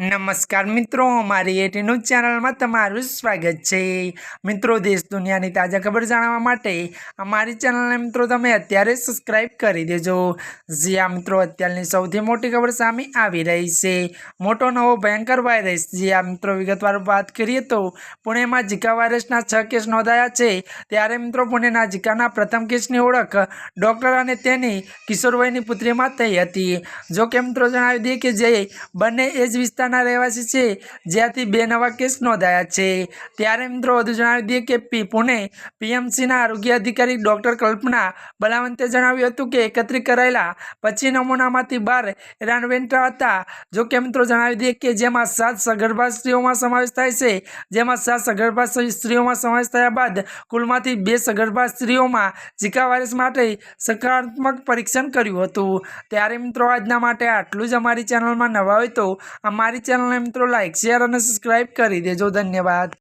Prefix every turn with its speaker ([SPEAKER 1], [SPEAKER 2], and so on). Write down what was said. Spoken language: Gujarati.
[SPEAKER 1] नमस्कार मित्रों, हमारी एटी न्यूज चैनल में तमारू स्वागत है। मित्रों, देश दुनिया की ताजा खबर जाणवा माटे अमारी चैनल ने मित्रों तमे अत्यारे सब्सक्राइब करी देजो। जी हाँ मित्रों, अत्याરની સૌથી મોટી ખબર સામે આવી રહી છે। મોટો નવો ભયંકર વાયરસ। जी हाँ मित्रों, विगतवार बात करिए तो पुणे में झीका वायरसना 6 केस नोंधाया है। त्यारे मित्रों, पुणेना झीकाना प्रथम केसनी ओळख डॉक्टर अने तेनी किशोर वयनी पुत्रीमां थई हती। जो कि मित्रों जणावी दीए कि जे बंने एज विस्तारना રહેવાસી છે, જ્યાંથી 2 નવા કેસ નોંધાયા છે। ત્યારે મિત્રો વધુ જણાવી દઈએ કે પુણે પીએમસીના આરોગ્ય અધિકારી ડોક્ટર કલ્પના બલાવંતે જણાવ્યું હતું કે એકત્રિત કરાયેલા 25 નમૂનામાંથી 12 ઇરાનવેન્ટ્રા હતા। જો કે મિત્રો જણાવી દઈએ કે જેમાં 7 સગર્ભા સ્ત્રીઓમાં સમાવેશ થાય છે, જેમાં 7 સગર્ભા સ્ત્રીઓમાં સમાવેશ થયા બાદ કુલમાંથી 2 સગર્ભા સ્ત્રીઓમાં ઝીકા વાયરસ માટે સકારાત્મક પરીક્ષણ કર્યું હતું। ત્યારે મિત્રો આજના માટે આટલું જ। અમારી ચેનલમાં નવા હોય તો અમારી चैनल ने मित्रों लाइक शेयर और सब्सक्राइब कर दीजिए। धन्यवाद।